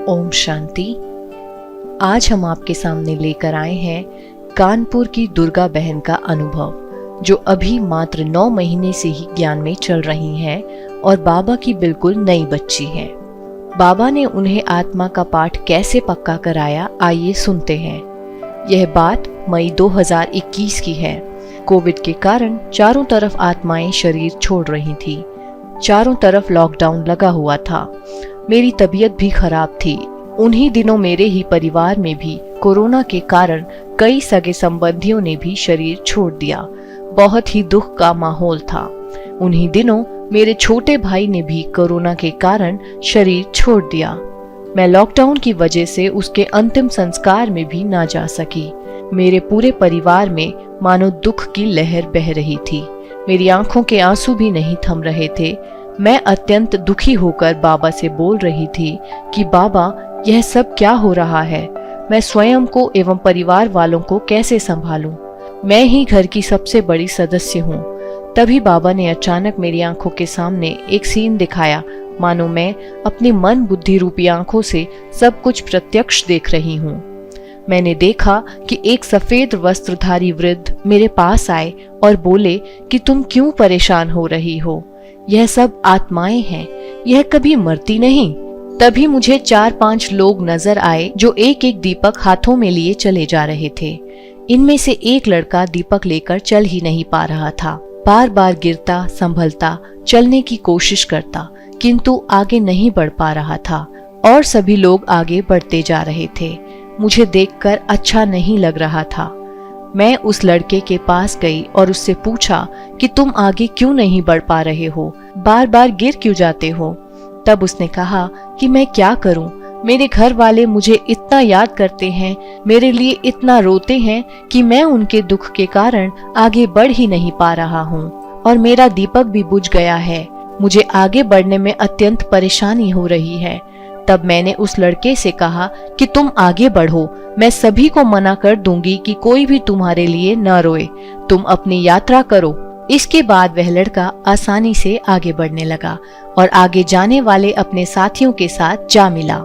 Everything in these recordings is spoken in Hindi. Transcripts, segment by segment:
ओम शांति। आज हम आपके सामने लेकर आए हैं कानपुर की दुर्गा बहन का अनुभव, जो अभी मात्र 9 महीने से ही ज्ञान में चल रही हैं और बाबा की बिल्कुल नई बच्ची हैं। बाबा ने उन्हें आत्मा का पाठ कैसे पक्का कराया, आइए सुनते हैं। यह बात मई 2021 की है। कोविड के कारण चारों तरफ आत्माएं शरीर छोड़ रही थी। चारों तरफ लॉकडाउन लगा हुआ था। मेरी तबीयत भी खराब थी। उन्हीं दिनों मेरे ही परिवार में भी कोरोना के कारण कई सगे संबंधियों ने भी शरीर छोड़ दिया। बहुत ही दुख का माहौल था। उन्हीं दिनों मेरे छोटे भाई ने भी कोरोना के कारण शरीर छोड़ दिया। मैं लॉकडाउन की वजह से उसके अंतिम संस्कार में भी ना जा सकी। मेरे पूरे परिवार में मानो दुख की लहर बह रही थी। मेरी आंखों के आंसू भी नहीं थम रहे थे। मैं अत्यंत दुखी होकर बाबा से बोल रही थी कि बाबा, यह सब क्या हो रहा है? मैं स्वयं को एवं परिवार वालों को कैसे संभालूं? मैं ही घर की सबसे बड़ी सदस्य हूँ। तभी बाबा ने अचानक मेरी आंखों के सामने एक सीन दिखाया, मानो मैं अपनी मन बुद्धि रूपी आंखों से सब कुछ प्रत्यक्ष देख रही हूँ। मैंने देखा कि एक सफेद वस्त्रधारी वृद्ध मेरे पास आए और बोले कि तुम क्यों परेशान हो रही हो? यह सब आत्माएं हैं, यह कभी मरती नहीं। तभी मुझे 4-5 लोग नजर आए जो एक एक दीपक हाथों में लिए चले जा रहे थे। इनमें से एक लड़का दीपक लेकर चल ही नहीं पा रहा था। बार बार गिरता, संभलता, चलने की कोशिश करता, किंतु आगे नहीं बढ़ पा रहा था और सभी लोग आगे बढ़ते जा रहे थे। मुझे देखकर अच्छा नहीं लग रहा था। मैं उस लड़के के पास गई और उससे पूछा कि तुम आगे क्यों नहीं बढ़ पा रहे हो? बार बार गिर क्यों जाते हो? तब उसने कहा कि मैं क्या करूं? मेरे घर वाले मुझे इतना याद करते हैं, मेरे लिए इतना रोते हैं कि मैं उनके दुख के कारण आगे बढ़ ही नहीं पा रहा हूं और मेरा दीपक भी बुझ गया है। मुझे आगे बढ़ने में अत्यंत परेशानी हो रही है। तब मैंने उस लड़के से कहा कि तुम आगे बढ़ो, मैं सभी को मना कर दूंगी कि कोई भी तुम्हारे लिए न रोए, तुम अपनी यात्रा करो। इसके बाद वह लड़का आसानी से आगे बढ़ने लगा और आगे जाने वाले अपने साथियों के साथ जा मिला।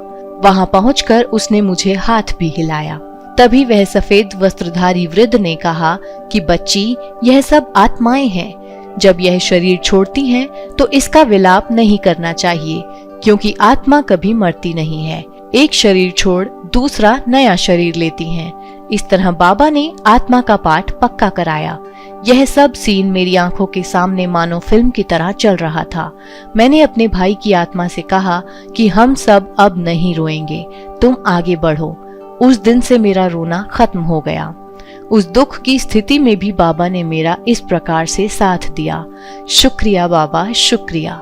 वहां पहुंचकर उसने मुझे हाथ भी हिलाया। तभी वह सफेद वस्त्रधारी वृद्ध ने कहा कि बच्ची, यह सब आत्माएं हैं। जब यह शरीर छोड़ती हैं तो इसका विलाप नहीं करना चाहिए, क्योंकि आत्मा कभी मरती नहीं है। एक शरीर छोड़ दूसरा नया शरीर लेती हैं। इस तरह बाबा ने आत्मा का पाठ पक्का कराया। यह सब सीन मेरी आंखों के सामने मानो फिल्म की तरह चल रहा था। मैंने अपने भाई की आत्मा से कहा कि हम सब अब नहीं रोएंगे, तुम आगे बढ़ो। उस दिन से मेरा रोना खत्म हो गया। उस दुख की स्थिति में भी बाबा ने मेरा इस प्रकार से साथ दिया। शुक्रिया बाबा, शुक्रिया।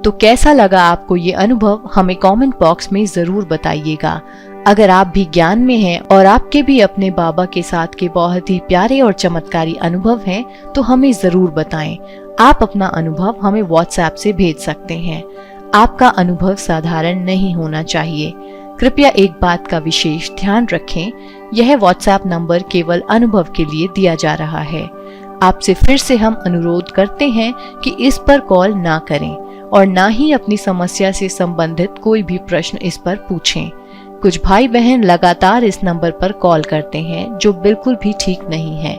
तो कैसा लगा आपको ये अनुभव? हमें कमेंट बॉक्स में जरूर बताइएगा। अगर आप भी ज्ञान में हैं और आपके भी अपने बाबा के साथ के बहुत ही प्यारे और चमत्कारी अनुभव हैं, तो हमें जरूर बताएं। आप अपना अनुभव हमें व्हाट्सएप से भेज सकते हैं। आपका अनुभव साधारण नहीं होना चाहिए। कृपया एक बात का विशेष ध्यान रखें, यह व्हाट्सएप नंबर केवल अनुभव के लिए दिया जा रहा है। आपसे फिर से हम अनुरोध करते हैं कि इस पर कॉल ना करें और ना ही अपनी समस्या से संबंधित कोई भी प्रश्न इस पर पूछें। कुछ भाई बहन लगातार इस नंबर पर कॉल करते हैं, जो बिल्कुल भी ठीक नहीं है।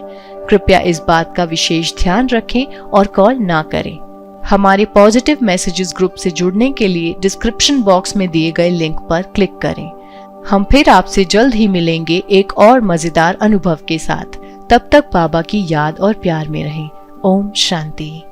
कृपया इस बात का विशेष ध्यान रखें और कॉल ना करें। हमारे पॉजिटिव मैसेजेस ग्रुप से जुड़ने के लिए डिस्क्रिप्शन बॉक्स में दिए गए लिंक पर क्लिक करें। हम फिर आपसे जल्द ही मिलेंगे एक और मजेदार अनुभव के साथ। तब तक बाबा की याद और प्यार में रहें। ओम शांति।